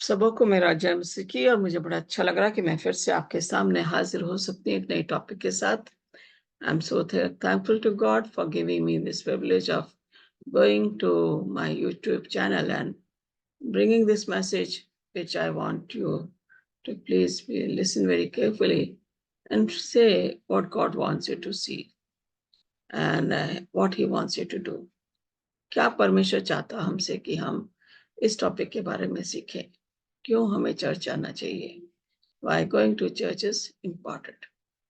सबों को मेरा जय मसीह की और मुझे बड़ा अच्छा लग रहा है कि मैं फिर से आपके सामने हाजिर हो सकती हूँ एक नई टॉपिक के साथ। I am so thankful to God for giving me this privilege of going to my YouTube channel and bringing this message which I want you to please listen very carefully and say what God wants you to see and what he wants you to do. क्या परमेश्वर चाहता हमसे कि हम इस topic के बारे में सीखें। क्यों हमें चर्च आना चाहिए? Why going to church is important.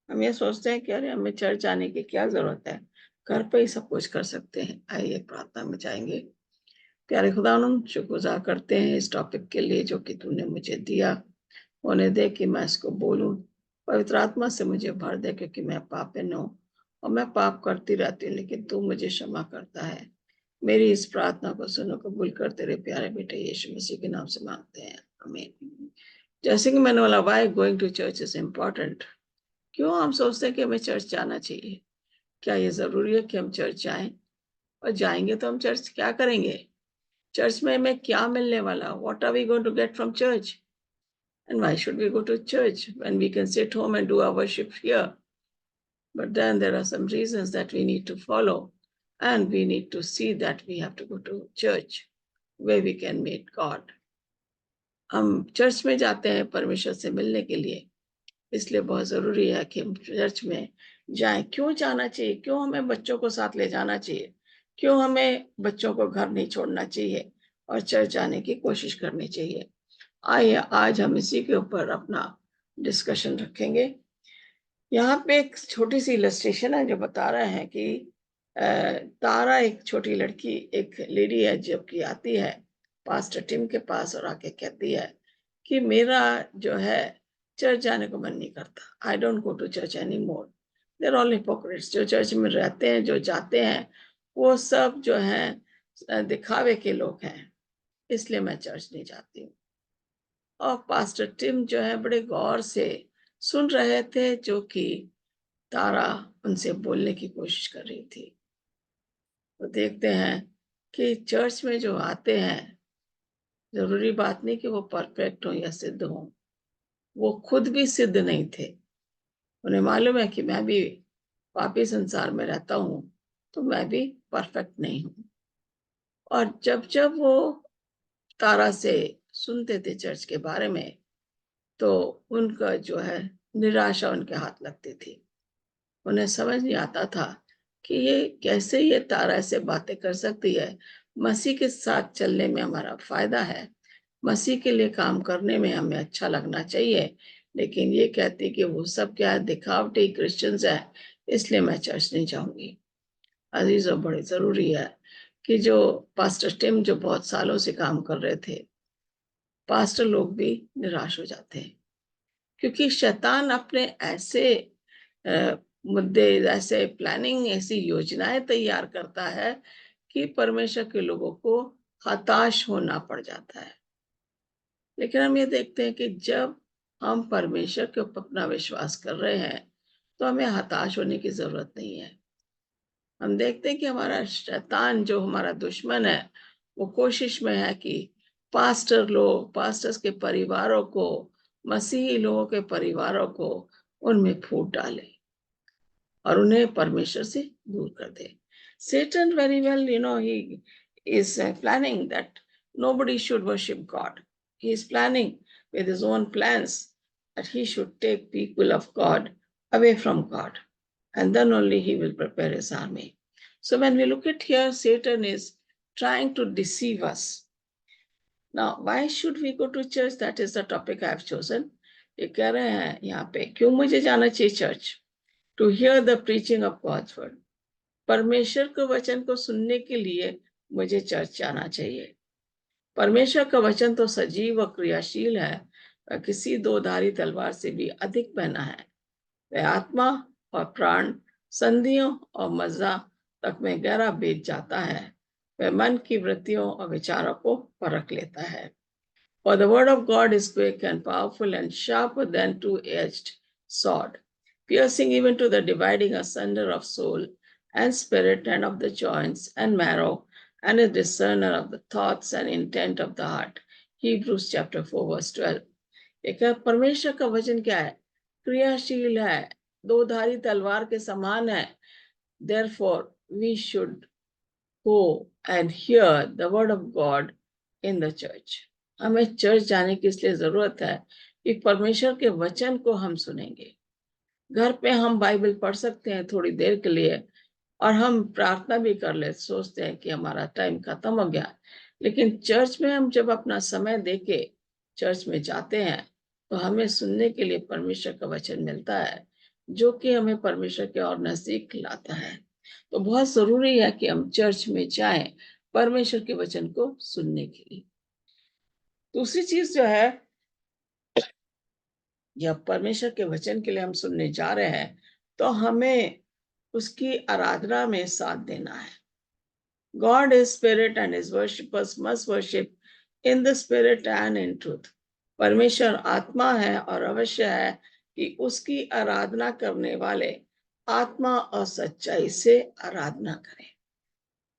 हम ये सोचते हैं कि अरे हमें चर्च जाने की क्या जरूरत है, घर पे ही सब कुछ कर सकते हैं। आइए प्रार्थना में जाएंगे। प्यारे खुदावंद, शुक्रगुजार करते हैं इस टॉपिक के लिए जो कि तूने मुझे दिया। होने दे कि मैं इसको बोलूं। पवित्र आत्मा से मुझे भर दे क्योंकि मैं पापिन हूं और मैं पाप करती रहती हूँ, लेकिन तू मुझे क्षमा करता है। मेरी इस प्रार्थना को सुनो, कबूल कर तेरे प्यारे बेटे यीशु मसीह के नाम से मांगते हैं, आमीन। जैसे कि मैंने बोला, why going to church is important. क्यों हम सोचते हैं कि हमें चर्च जाना चाहिए? क्या ये जरूरी है कि हम चर्च जाएं? और जाएंगे तो हम चर्च क्या करेंगे? चर्च में हमें क्या मिलने वाला? What are we going to get from church? And why should we go to church when we can sit home and do our worship here? But then there are some reasons that we need to follow, and we need to see that we have to go to church where we can meet God. हम church में जाते हैं परमेश्वर से मिलने के लिए, इसलिए बहुत जरूरी है कि हम चर्च में जाएं। क्यों जाना चाहिए? क्यों हमें बच्चों को साथ ले जाना चाहिए? क्यों हमें बच्चों को घर नहीं छोड़ना चाहिए और चर्च जाने की कोशिश करनी चाहिए? आइए आज हम इसी के ऊपर अपना डिस्कशन रखेंगे। यहाँ पे एक छोटी सी इलस्ट्रेशन है जो बता रहे हैं कि तारा एक छोटी लड़की, एक लेडी है, जब की आती है पास्टर टिम के पास और आके कहती है कि मेरा जो है चर्च जाने को मन नहीं करता। I don't go to church any more, they're all hypocrites. जो चर्च में रहते हैं, जो जाते हैं, वो सब जो है दिखावे के लोग हैं, इसलिए मैं चर्च नहीं जाती हूँ। और पास्टर टिम जो है बड़े गौर से सुन रहे थे जो कि तारा उनसे बोलने की कोशिश कर रही थी। तो देखते हैं कि चर्च में जो आते हैं, जरूरी बात नहीं कि वो परफेक्ट हो या सिद्ध हो। वो खुद भी सिद्ध नहीं थे। उन्हें मालूम है कि मैं भी पापी संसार में रहता हूँ, तो मैं भी परफेक्ट नहीं हूँ। और जब जब वो तारा से सुनते थे चर्च के बारे में, तो उनका जो है निराशा उनके हाथ लगती थी। उन्हें समझ नहीं आता था कि ये कैसे ये तारा ऐसे बातें कर सकती है। मसीह के साथ चलने में हमारा फायदा है, मसीह के लिए काम करने में हमें अच्छा लगना चाहिए, लेकिन ये कहती कि वो सब क्या है, दिखावटी क्रिश्चियंस है, इसलिए मैं चर्च नहीं जाऊंगी। अजीजों, बड़े जरूरी है कि जो पास्टर टिम जो बहुत सालों से काम कर रहे थे, पास्टर लोग भी निराश हो जाते हैं, क्योंकि शैतान अपने ऐसे मुद्दे, ऐसे प्लानिंग, ऐसी योजनाएं तैयार करता है कि परमेश्वर के लोगों को हताश होना पड़ जाता है। लेकिन हम ये देखते हैं कि जब हम परमेश्वर के ऊपर अपना विश्वास कर रहे हैं, तो हमें हताश होने की जरूरत नहीं है। हम देखते हैं कि हमारा शैतान, जो हमारा दुश्मन है, वो कोशिश में है कि पास्टर लोग, पास्टर्स के परिवारों को, मसीही लोगों के परिवारों को उनमें फूट डाले और उन्हें परमेश्वर से दूर कर दे। Satan very well, he is planning that nobody should worship God. He is planning with his own plans that he should take people of God away from God, and then only he will prepare his army. So when we look at here, Satan is trying to deceive us. Now, why should we go to church? That is the topic I have chosen. ये कह रहे हैं यहाँ पे, क्यों मुझे जाना चाहिए church? To hear the preaching of God's word. परमेश्वर के वचन को सुनने के लिए मुझे चर्च जाना चाहिए। परमेश्वर का वचन तो सजीव और क्रियाशील है, वह किसी दो धारी तलवार से भी अधिक बहना है। वह आत्मा और प्राण, संधियों और मज्जा तक में गहरा भेद जाता है। वह मन की वृत्तियों और विचारों को परख लेता है। For the word of God is quick and powerful and sharper than two-edged sword, piercing even to the dividing asunder of soul and spirit and of the joints and marrow, and a discerner of the thoughts and intent of the heart. Hebrews chapter 4 verse 12. एक परमेश्वर का वचन क्या है? क्रियाशील है, दो-धारी तलवार के समान है. Therefore, we should go and hear the word of God in the church. हमें चर्च जाने की इसलिए जरूरत है कि परमेश्वर के वचन को हम सुनेंगे. घर पे हम बाइबल पढ़ सकते हैं थोड़ी देर के लिए और हम प्रार्थना भी कर ले, सोचते हैं कि हमारा टाइम खत्म हो गया. लेकिन चर्च में हम जब अपना समय देके चर्च में जाते हैं तो हमें सुनने के लिए परमेश्वर का वचन मिलता है, जो कि हमें परमेश्वर के और नजदीक लाता है. तो बहुत जरूरी है कि हम चर्च में जाएं परमेश्वर के वचन को सुनने के लिए. दूसरी चीज जो है, जब परमेश्वर के वचन के लिए हम सुनने जा रहे हैं तो हमें उसकी आराधना में साथ देना है. God is spirit and his worshippers must worship in the spirit and in truth. परमेश्वर आत्मा है और अवश्य है कि उसकी आराधना करने वाले आत्मा और सच्चाई से आराधना करें.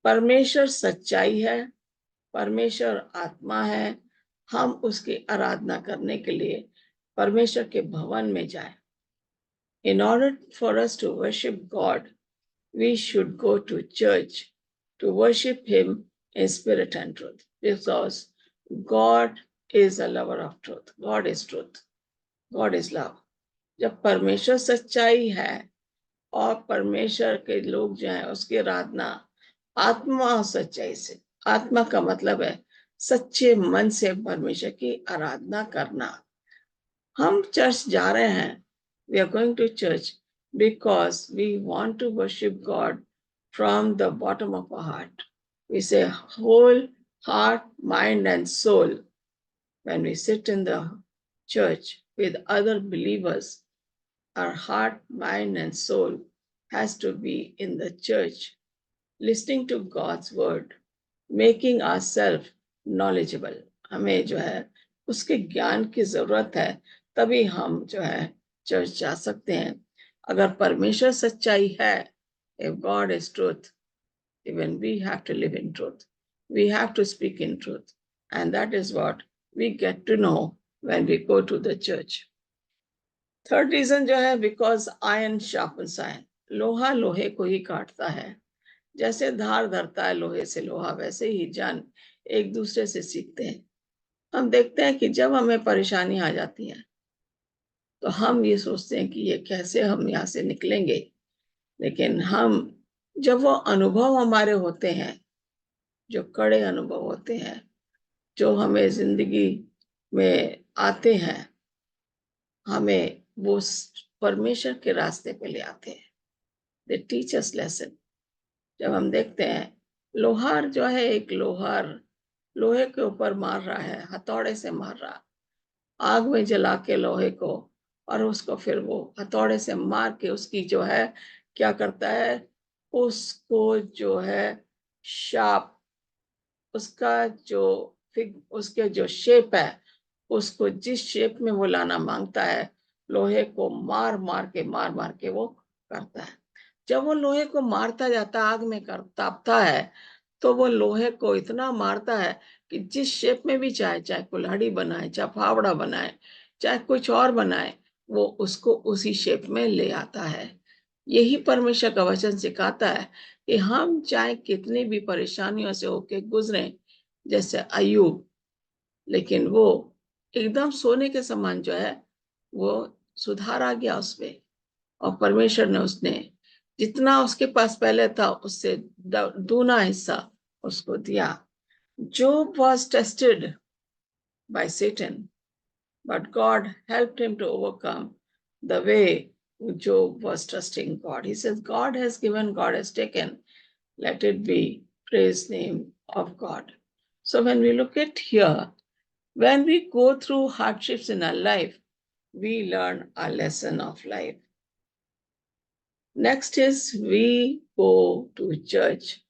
परमेश्वर सच्चाई है, परमेश्वर आत्मा है. हम उसकी आराधना करने के लिए परमेश्वर के भवन में जाएं. In order for us to worship God, we should go to church to worship him in spirit and truth, because God is a lover of truth. God is truth. God is love. जब परमेश्वर सच्चाई है और परमेश्वर के लोग जो हैं उसकी आराधना आत्मा और सच्चाई से, आत्मा का मतलब है सच्चे मन से परमेश्वर की आराधना करना. हम चर्च जा रहे हैं, we are going to church because we want to worship God from the bottom of our heart. We say whole heart, mind and soul. When we sit in the church with other believers, our heart, mind and soul has to be in the church, listening to God's word, making ourselves knowledgeable. हमें जो है उसके ज्ञान की जरूरत है, तभी हम जो है चर्च जा सकते हैं. अगर परमेश्वर सच्चाई है, if God is truth, even we have to live in truth. We have to speak in truth. And that is what we get to know when we go to the church. Third reason जो है, because iron sharpens iron. लोहा लोहे को ही काटता है. जैसे धार धरता है लोहे से लोहा, वैसे ही जन एक दूसरे से सीखते हैं. हम देखते हैं कि जब हमें परेशानी आ जाती है तो हम ये सोचते हैं कि ये कैसे हम यहाँ से निकलेंगे. लेकिन हम जब वो अनुभव हमारे होते हैं, जो कड़े अनुभव होते हैं, जो हमें जिंदगी में आते हैं, हमें वो परमेश्वर के रास्ते पे ले आते हैं. They teach us lesson. जब हम देखते हैं लोहार जो है, एक लोहार लोहे के ऊपर मार रहा है, हथौड़े से मार रहा, आग में जला के लोहे को, और उसको फिर वो हथौड़े से मार के उसकी जो है क्या करता है, उसको जो है शार्प, उसका जो उसके जो शेप है, उसको जिस शेप में वो लाना मांगता है, लोहे को मार मार के वो करता है. जब वो लोहे को मारता जाता, आग में तापता है, तो वो लोहे को इतना मारता है कि जिस शेप में भी चाहे कुल्हाड़ी बनाए, चाहे फावड़ा बनाए, चाहे कुछ और बनाए, वो उसको उसी शेप में ले आता है. यही परमेश्वर का वचन सिखाता है कि हम चाहे कितनी भी परेशानियों से होके गुजरे, जैसे अय्यूब, लेकिन वो एकदम सोने के समान जो है वो सुधार आ गया उसमें, और परमेश्वर ने उसने जितना उसके पास पहले था उससे दूना हिस्सा उसको दिया. Job was tested by Satan, but God helped him to overcome the way Job was trusting God. He says, God has given, God has taken. Let it be praise name of God. So when we look at here, when we go through hardships in our life, we learn a lesson of life. Next is we go to church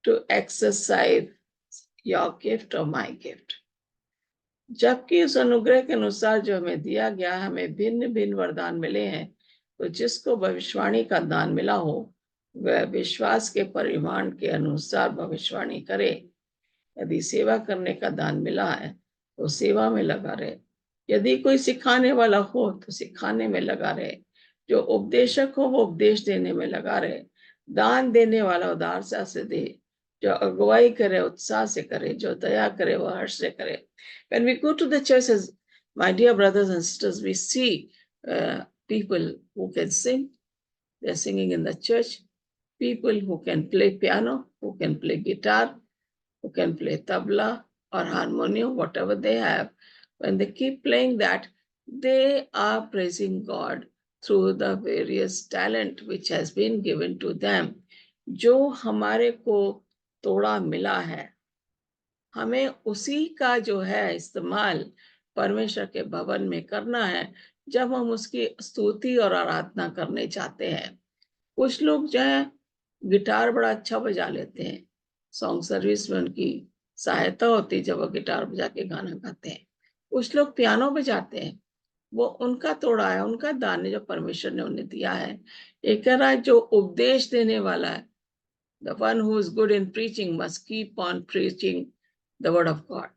to exercise your gift or my gift. जबकि उस अनुग्रह के अनुसार जो हमें दिया गया, हमें भिन्न भिन्न वरदान मिले हैं, तो जिसको भविष्यवाणी का दान मिला हो वह विश्वास के परिमाण के अनुसार भविष्यवाणी करे. यदि सेवा करने का दान मिला है तो सेवा में लगा रहे। यदि कोई सिखाने वाला हो तो सिखाने में लगा रहे। जो उपदेशक हो वो उपदेश देने में लगा रहे। दान देने वाला उदारता से दे। जो अगुवाई करे उत्साह से करे। जो दया करे वो हर्ष से करे। When we go to the churches, my dear brothers and sisters, we see people who can sing. They're singing in the church. People who can play piano, who can play guitar, who can play tabla or harmonium, whatever they have. When they keep playing that, they are praising God through the various talent which has been given to them. जो हमारे को तोड़ा मिला है, हमें उसी का जो है इस्तेमाल परमेश्वर के भवन में करना है जब हम उसकी स्तुति और आराधना करने चाहते हैं। कुछ लोग जो है गिटार बड़ा अच्छा बजा लेते हैं, सॉन्ग सर्विस में उनकी सहायता होती है जब वो गिटार बजा के गाना गाते हैं। कुछ लोग पियानो बजाते हैं, वो उनका तोड़ा है, उनका दान है जो परमेश्वर ने उन्हें दिया है। एक कह रहा है जो उपदेश देने वाला है, the one who is good in preaching must keep on preaching the word of God.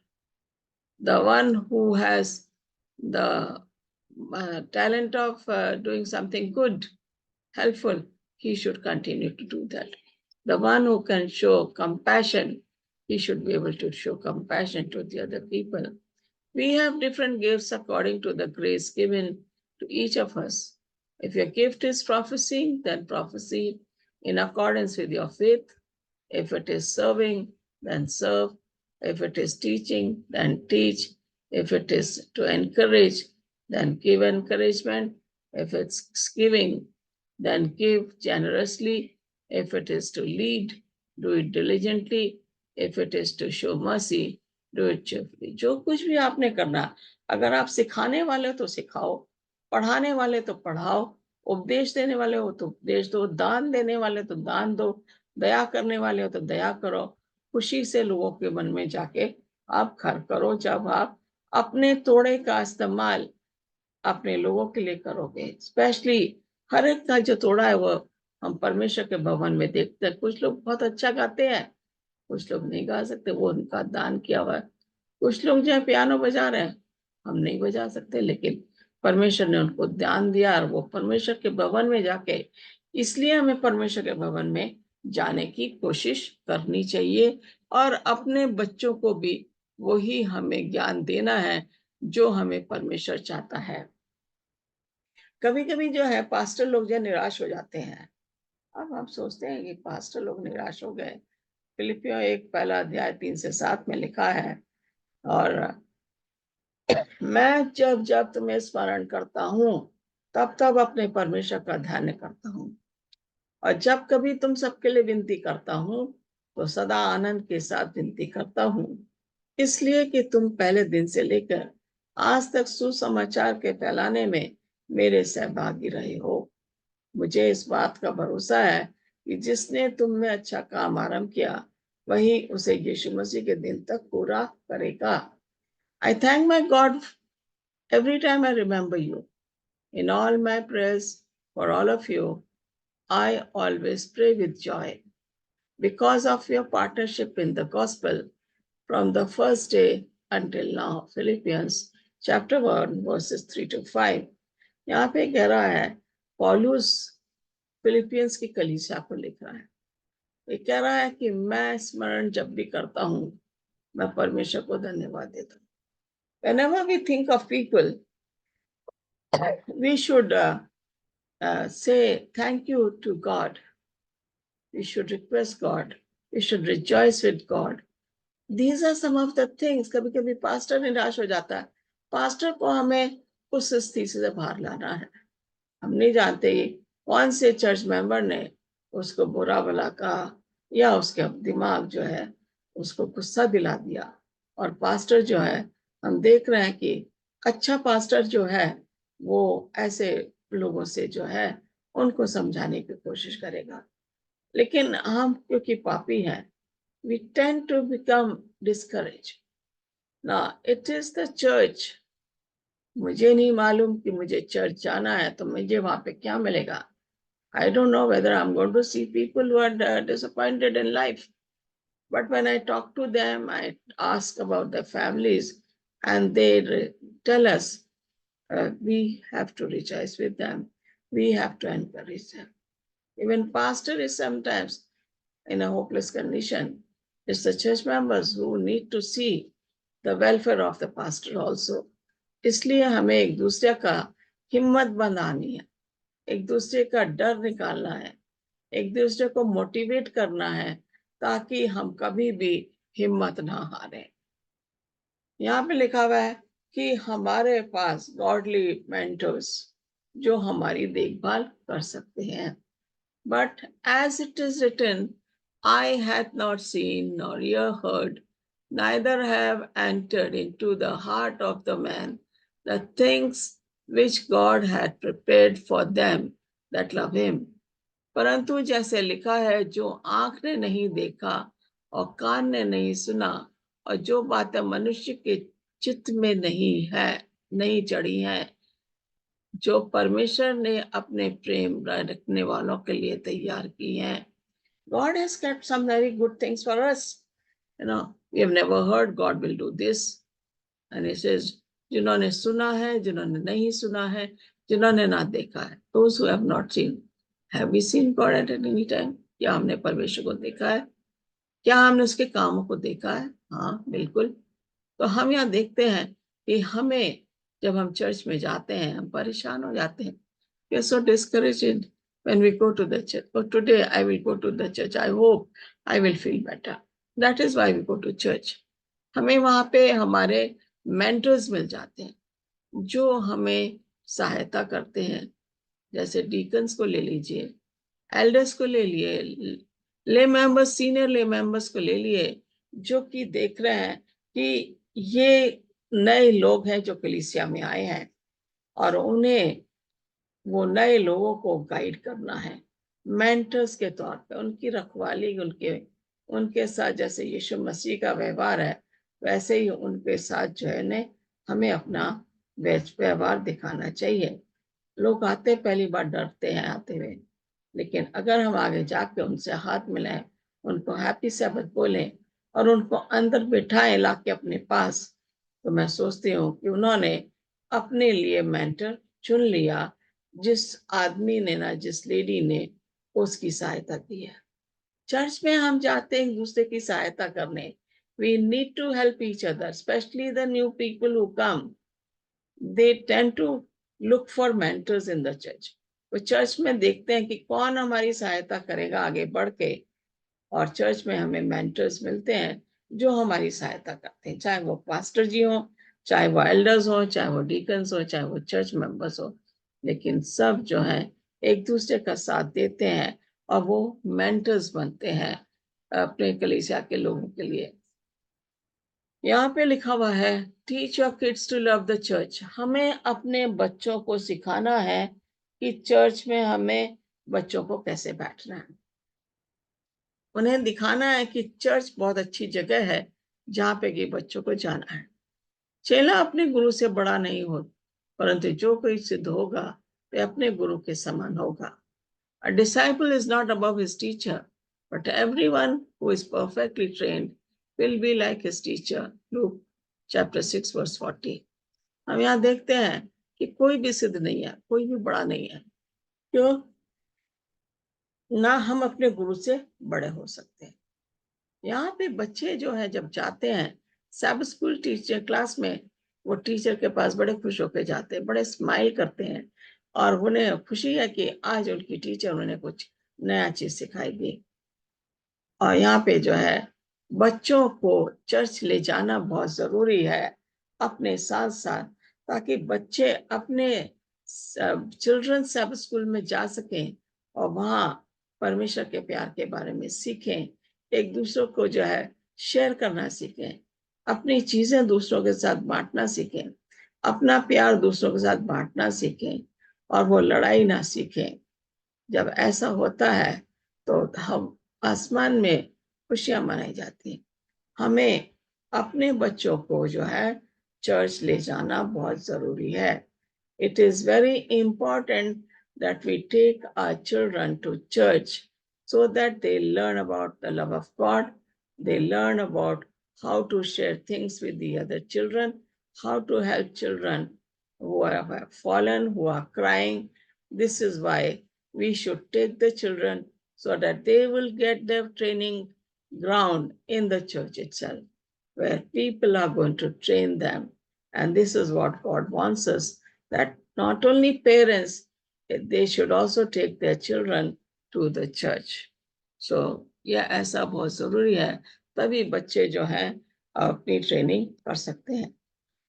The one who has the talent of doing something good, helpful, he should continue to do that. The one who can show compassion, he should be able to show compassion to the other people. We have different gifts according to the grace given to each of us. If your gift is prophesying, then prophesy in accordance with your faith. If it is serving, then serve. If it is teaching, then teach. If it is to encourage, then give encouragement. If it's giving, then give generously. If it is to lead, do it diligently. If it is to show mercy, do it cheerfully. जो कुछ भी आपने करना, अगर आप सिखाने वाले हो तो सिखाओ, पढ़ाने वाले तो पढ़ाओ, उपदेश देने वाले हो तो उपदेश दो, दान देने वाले तो दान दो, दया करने वाले हो तो दया करो। खुशी से लोगों के मन में जाके आप खर करो। जब आप अपने तोड़े का इस्तेमाल अपने लोगों के लिए करोगे, स्पेशली हर एक का जो तोड़ा है वो हम परमेश्वर के भवन में देखते हैं। कुछ लोग बहुत अच्छा गाते हैं, कुछ लोग नहीं गा सकते, वो उनका दान किया हुआ है। कुछ लोग जो है पियानो बजा रहे हैं, हम नहीं बजा सकते, लेकिन परमेश्वर ने उनको ध्यान दिया और वो परमेश्वर के भवन में जाके, इसलिए हमें परमेश्वर के भवन में जाने की कोशिश करनी चाहिए और अपने बच्चों को भी वही हमें ज्ञान देना है जो हमें परमेश्वर चाहता है। कभी कभी जो है पास्टर लोग जो निराश हो जाते हैं। अब हम सोचते हैं कि पास्टर लोग निराश हो गए। फिलिपियों 1 पहला अध्याय 3 से 7 में लिखा है, और मैं जब जब तुम्हें स्मरण करता हूँ तब तब अपने परमेश्वर का ध्यान करता हूँ, और जब कभी तुम सबके लिए विनती करता हूँ तो सदा आनंद के साथ विनती करता हूँ, इसलिए कि तुम पहले दिन से लेकर आज तक सुसमाचार के फैलाने में मेरे सहभागी रहे हो। मुझे इस बात का भरोसा है कि जिसने तुम में अच्छा काम आरंभ किया वही उसे यीशु मसीह के दिन तक पूरा करेगा। I thank my God every time I remember you. In all my prayers for all of you, I always pray with joy because of your partnership in the gospel from the first day until now. Philippians chapter 1 verses 3 to 5. यहाँ पे कह रहा है, पौलुस Philippians की कलीसिया को लिख रहा है। ये कह रहा है कि मैं स्मरण जब भी करता हूँ मैं परमेश्वर को धन्यवाद देता हूँ। Whenever we think of people, we should say thank you to God. We should request God. We should rejoice with God. These are some of the things. कभी कभी पास्टर निराश हो जाता है। पास्टर को हमें उस स्थिति से बाहर लाना है। हम नहीं जानते कौन से चर्च मेंबर ने उसको बुरा भला कहा या उसके दिमाग जो है उसको गुस्सा दिला दिया, और पास्टर जो है हम देख रहे हैं कि अच्छा पास्टर जो है वो ऐसे लोगों से जो है उनको समझाने की कोशिश करेगा। लेकिन हम क्योंकि पापी हैं, we tend to become discouraged. Now it is the church. मुझे नहीं मालूम कि मुझे चर्च जाना है तो मुझे वहां पे क्या मिलेगा। I don't know whether I'm going to see people who are disappointed in life. But when I talk to them, I ask about their families, and they tell us we have to rejoice with them, we have to encourage them. Even pastor is sometimes in a hopeless condition. It's the church members who need to see the welfare of the pastor also. इसलिए हमें एक दूसरे का हिम्मत बनानी है, एक दूसरे का डर निकालना है, एक दूसरे को मोटिवेट करना है, ताकि हम कभी भी हिम्मत ना हारें। यहाँ पे लिखा हुआ है कि हमारे पास गॉडली मेंटर्स जो हमारी देखभाल कर सकते हैं। But as it is written, eye hath not seen nor ear heard, neither have entered into the heart of the man the things which God had prepared for them that love him. परंतु जैसे लिखा है, जो आंख ने नहीं देखा और कान ने नहीं सुना और जो बातें मनुष्य के चित्त में नहीं चढ़ी हैं, जो परमेश्वर ने अपने प्रेम रखने वालों के लिए तैयार की हैं। God has kept some very good things for us. We have never heard God will do this. And he says, जिन्होंने सुना है, जिन्होंने नहीं सुना है, जिन्होंने ना देखा है, those who have not seen. Have we seen God at any time? क्या हमने परमेश्वर को देखा है? क्या हमने उसके कामों को देखा है? हाँ, बिल्कुल। तो हम यहाँ देखते हैं कि हमें जब हम चर्च में जाते हैं, हम परेशान हो जाते हैं। We are so discouraged when we go to the church. Oh, today I will go to the church. I hope I will feel better. That is why we go to church. हमें वहाँ पे हमारे mentors मिल जाते हैं, जो हमें सहायता करते हैं। जैसे डीकन्स को ले लीजिए, एल्डर्स को ले लिए, ले मेंबर्स, सीनियर ले मेंबर्स को ले लिए, जो कि देख रहे हैं कि ये नए लोग हैं जो कलीसिया में आए हैं और उन्हें वो नए लोगों को गाइड करना है। मेंटर्स के तौर पे उनकी रखवाली, उनके साथ जैसे यीशु मसीह का व्यवहार है, वैसे ही उनके साथ जो है ने हमें अपना व्यवहार दिखाना चाहिए। लोग आते पहली बार डरते हैं आते हुए, लेकिन अगर हम आगे जाके उनसे हाथ मिलाएं, उनको हैप्पी सैबथ बोलें और उनको अंदर बिठाएं लाके अपने पास, तो मैं सोचती हूँ कि उन्होंने अपने लिए मेंटर चुन लिया, जिस आदमी ने ना जिस लेडी ने उसकी सहायता की है। चर्च में हम जाते हैं एक दूसरे की सहायता करने। We need to help each other, especially the new people who come. They tend to look for mentors in the church. वो चर्च में देखते हैं कि कौन हमारी सहायता करेगा आगे बढ़ के, और चर्च में हमें मेंटर्स मिलते हैं जो हमारी सहायता करते हैं, चाहे वो पास्टर जी हो, चाहे वो एल्डर्स हो, चाहे वो डीकन्स हो, चाहे वो चर्च मेंबर्स हो, लेकिन सब जो है एक दूसरे का साथ देते हैं और वो मेंटर्स बनते हैं अपने कलीसिया के लोगों के लिए। यहाँ पे लिखा हुआ है, teach your kids to love the church. हमें अपने बच्चों को सिखाना है कि चर्च में हमें बच्चों को कैसे बैठना है। उन्हें दिखाना है कि चर्च बहुत अच्छी जगह है जहाँ पे कि बच्चों को जाना है। चेला अपने गुरु से बड़ा नहीं हो, परंतु जो कोई सिद्ध होगा वह अपने गुरु के समान होगा। A disciple is not above his teacher, but everyone who is perfectly trained will be like his teacher. Luke chapter 6 verse 40. हम यहाँ देखते हैं कि कोई भी सिद्ध नहीं है, कोई भी बड़ा नहीं है। क्यों? ना हम अपने गुरु से बड़े हो सकते हैं। यहाँ पे बच्चे जो है जब जाते हैं सब स्कूल टीचर क्लास में, वो टीचर के पास बड़े खुश होकर जाते हैं, बड़े स्माइल करते हैं और उन्हें खुशी है कि आज उनकी टीचर उन्हें कुछ नया चीज सिखाएगी। और यहाँ पे जो है बच्चों को चर्च ले जाना बहुत जरूरी है अपने साथ साथ, ताकि बच्चे अपने चिल्ड्रन सब स्कूल में जा सकें और वहाँ परमेश्वर के प्यार के बारे में सीखें, एक दूसरों को जो है शेयर करना सीखें, अपनी चीजें दूसरों के साथ बांटना सीखें, अपना प्यार दूसरों के साथ बांटना सीखें और वो लड़ाई ना सीखें। जब ऐसा होता है तो हम आसमान में खुशियां मनाई जाती हैं। हमें अपने बच्चों को जो है चर्च ले जाना बहुत जरूरी है। It is very important that we take our children to church so that they learn about the love of God, they learn about how to share things with the other children, how to help children who have fallen, who are crying. This is why we should take the children so that they will get their training ground in the church itself, where people are going to train them. And this is what God wants us, that not only parents, they should also take their children to the church. So यह ऐसा बहुत जरूरी है, तभी बच्चे जो हैं अपनी ट्रेनिंग कर सकते हैं.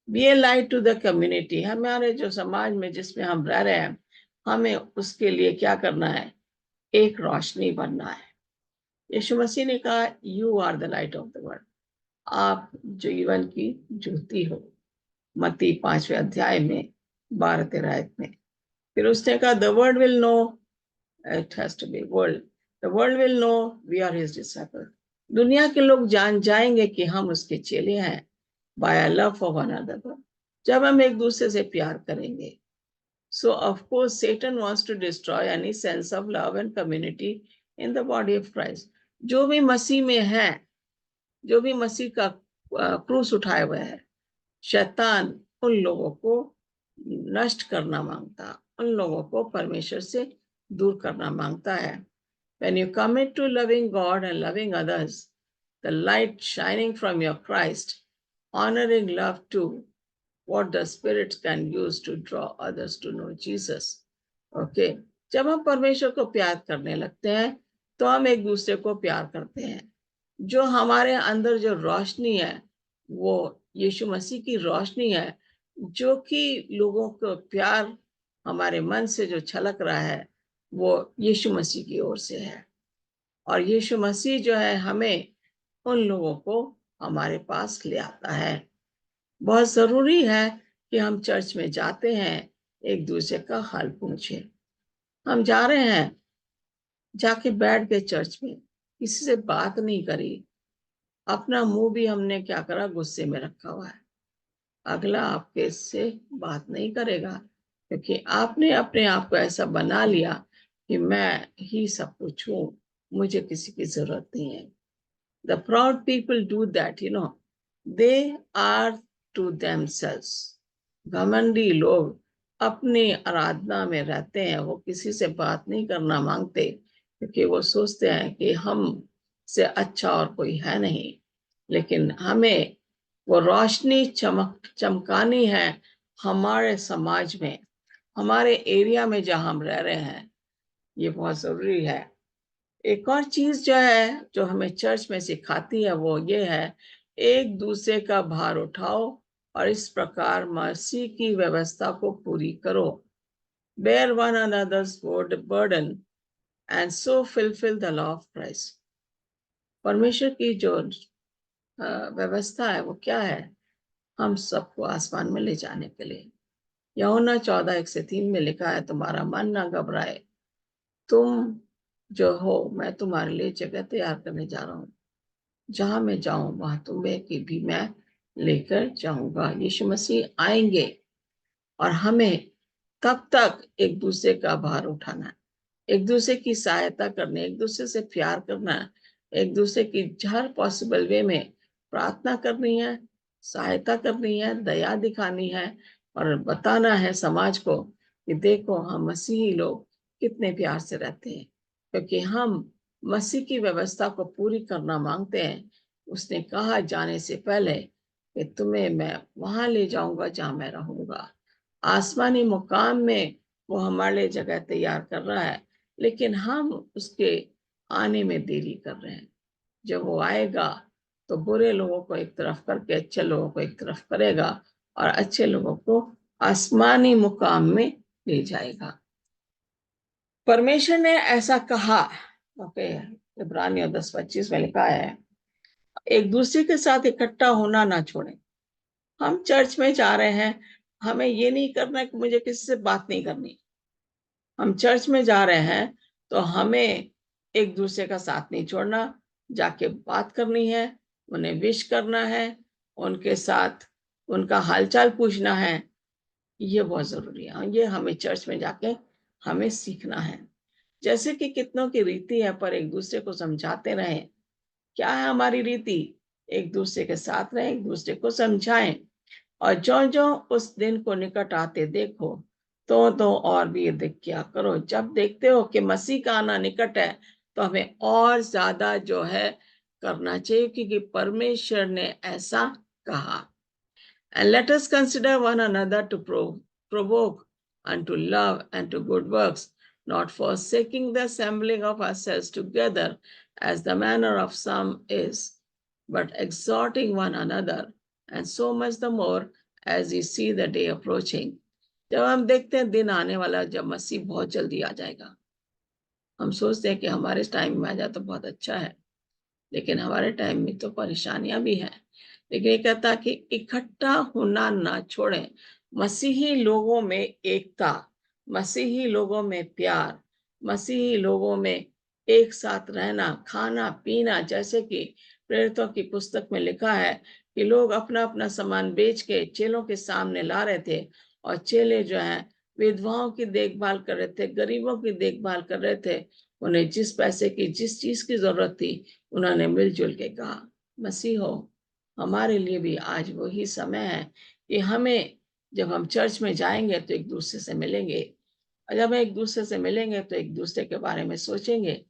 Be a light to the community. हमारे जो समाज में जिसमें हम रह रहे हैं, हमें उसके लिए क्या करना है? एक रोशनी बनना है. यीशु मसीह ने कहा, you are the light of the world. आप जीवन की ज्योति हो. मत्ती 5वें अध्याय में 12-13 में. फिर उसने कहा, the world will know, it has to be world, the world will know we are his disciple. दुनिया के लोग जान जाएंगे कि हम उसके चेले हैं, by our love for one another, जब हम एक दूसरे से प्यार करेंगे. So of course Satan wants to destroy any sense of love and community in the body of Christ. जो भी मसीह में है, जो भी मसीह का क्रूस उठाए हुए है, शैतान उन लोगों को नष्ट करना मांगता, उन लोगों को परमेश्वर से दूर करना मांगता है. When you commit to loving God and loving others, the light shining from your Christ, honoring love too, what the Spirit can use to draw others to know Jesus. Okay. जब हम परमेश्वर को प्यार करने लगते हैं, तो हम एक दूसरे को प्यार करते हैं. जो हमारे अंदर जो रोशनी है, वो यीशु मसीह की रोशनी है, जो कि लोगों को प्यार हमारे मन से जो छलक रहा है, वो यीशु मसीह की ओर से है. और यीशु मसीह जो है, हमें उन लोगों को हमारे पास ले आता है. बहुत जरूरी है कि हम चर्च में जाते हैं, एक दूसरे का हाल पूछें. हम जा रहे हैं, जाके बैठ गए चर्च में, किसी से बात नहीं करी, अपना मुंह भी हमने क्या करा, गुस्से में रखा हुआ है. अगला आपके से बात नहीं करेगा, क्योंकि आपने अपने आप को ऐसा बना लिया कि मैं ही सब कुछ हूं, मुझे किसी की जरूरत नहीं है. The proud people do that, you know. They are to themselves. घमंडी लोग अपनी आराधना में रहते हैं, वो किसी से बात नहीं करना मांगते, क्योंकि वो सोचते हैं कि हम से अच्छा और कोई है नहीं. लेकिन हमें वो रोशनी चमकानी है हमारे समाज में, हमारे एरिया में जहां हम रह रहे हैं. ये बहुत जरूरी है. एक और चीज जो है, जो हमें चर्च में सिखाती है, वो ये है, एक दूसरे का भार उठाओ और इस प्रकार मसीह की व्यवस्था को पूरी करो. Bear one another's burden and so fulfil the law of Christ. परमेश्वर की जो व्यवस्था है, वो क्या है? हम सबको आसमान में ले जाने के लिए. यूहन्ना 14:1-3 में लिखा है, तुम्हारा मन ना घबराए, तुम जो हो, मैं तुम्हारे लिए जगह तैयार करने जा रहा हूँ. जहां मैं जाऊं वहां तुम्हें की भी मैं लेकर जाऊंगा. यीशु मसीह आएंगे और हमें तब तक एक दूसरे का भार उठाना, एक दूसरे की सहायता करने, एक दूसरे से प्यार करना, एक दूसरे की हर पॉसिबल वे में प्रार्थना करनी है, सहायता करनी है, दया दिखानी है और बताना है समाज को कि देखो हम मसीही लोग कितने प्यार से रहते हैं, क्योंकि हम मसीह की व्यवस्था को पूरी करना मांगते हैं. उसने कहा जाने से पहले कि तुम्हें मैं वहां ले जाऊंगा जहां मैं रहूंगा. आसमानी मुकाम में वो हमारे लिए जगह तैयार कर रहा है, लेकिन हम उसके आने में देरी कर रहे हैं. जब वो आएगा तो बुरे लोगों को एक तरफ करके अच्छे लोगों को एक तरफ करेगा और अच्छे लोगों को आसमानी मुकाम में ले जाएगा. परमेश्वर ने ऐसा कहा. ओके, इब्रानियों 10:25 में लिखा है, एक दूसरे के साथ इकट्ठा होना ना छोड़ें. हम चर्च में जा रहे हैं, हमें ये नहीं करना कि मुझे किसी से बात नहीं करनी. हम चर्च में जा रहे हैं तो हमें एक दूसरे का साथ नहीं छोड़ना, जाके बात करनी है, उन्हें विश करना है, उनके साथ उनका हालचाल पूछना है. ये बहुत जरूरी है. ये हमें चर्च में जाके हमें सीखना है. जैसे कि कितनों की रीति है, पर एक दूसरे को समझाते रहें. क्या है हमारी रीति? एक दूसरे के साथ रहें, एक दूसरे को समझाएं. और जो जो उस दिन को निकट आते देखो तो और भी अधिक क्या करो। जब देखते हो कि मसीह का आना निकट है तो हमें और ज्यादा जो है करना चाहिए, क्योंकि परमेश्वर ने ऐसा कहा। And let us consider one another to provoke unto love and to good works, not forsaking the assembling of ourselves together as the manner of some is, but exhorting one another, and so much the more as you see the day approaching. जब हम देखते हैं दिन आने वाला, जब मसीह बहुत जल्दी आ जाएगा, हम सोचते हैं कि हमारे टाइम में आ जाए तो बहुत अच्छा है, लेकिन हमारे टाइम में तो परेशानियां भी हैं। लेकिन ये कहता कि इकट्ठा होना ना छोड़ें। मसीही लोगों में एकता, मसीही लोगों में प्यार, मसीही लोगों में एक साथ रहना, खाना पीना, जैसे कि प्रेरितों की पुस्तक में लिखा है कि लोग अपना अपना सामान बेच के चेलों के सामने ला रहे थे, और चेले जो हैं विधवाओं की देखभाल कर रहे थे, गरीबों की देखभाल कर रहे थे। उन्हें जिस पैसे की, जिस चीज की जरूरत थी, उन्होंने मिलजुल के कहा। मसीह हो, हमारे लिए भी आज वही समय है कि हमें, जब हम चर्च में जाएंगे तो एक दूसरे से मिलेंगे, और जब एक दूसरे से मिलेंगे तो एक दूसरे के बारे में सोचेंगे,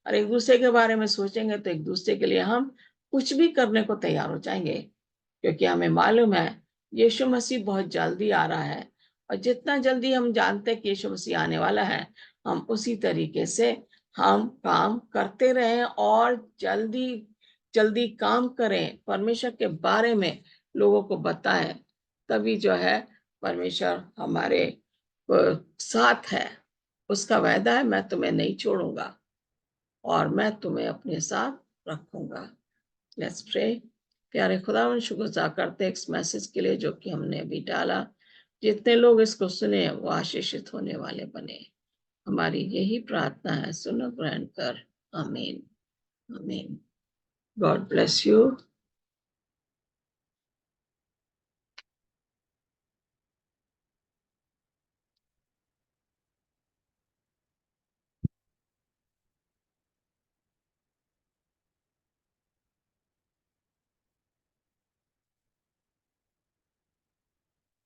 और एक दूसरे के बारे में सोचेंगे तो एक दूसरे के लिए हम कुछ भी करने को तैयार हो जाएंगे, क्योंकि हमें मालूम है यीशु मसीह बहुत जल्दी आ रहा है। और जितना जल्दी हम जानते हैं कि यीशु मसीह आने वाला है, हम उसी तरीके से हम काम करते रहें और जल्दी जल्दी काम करें, परमेश्वर के बारे में लोगों को बताएं। तभी जो है परमेश्वर हमारे साथ है। उसका वायदा है, मैं तुम्हें नहीं छोड़ूंगा और मैं तुम्हें अपने साथ रखूंगा। Let's pray. प्यारे खुदावन, शुक्रगुजार करते हैं इस मैसेज के लिए जो कि हमने अभी डाला। जितने लोग इसको सुने वो आशीषित होने वाले बने, हमारी यही प्रार्थना है, सुनो ग्रहण कर। आमीन, आमीन। God bless you.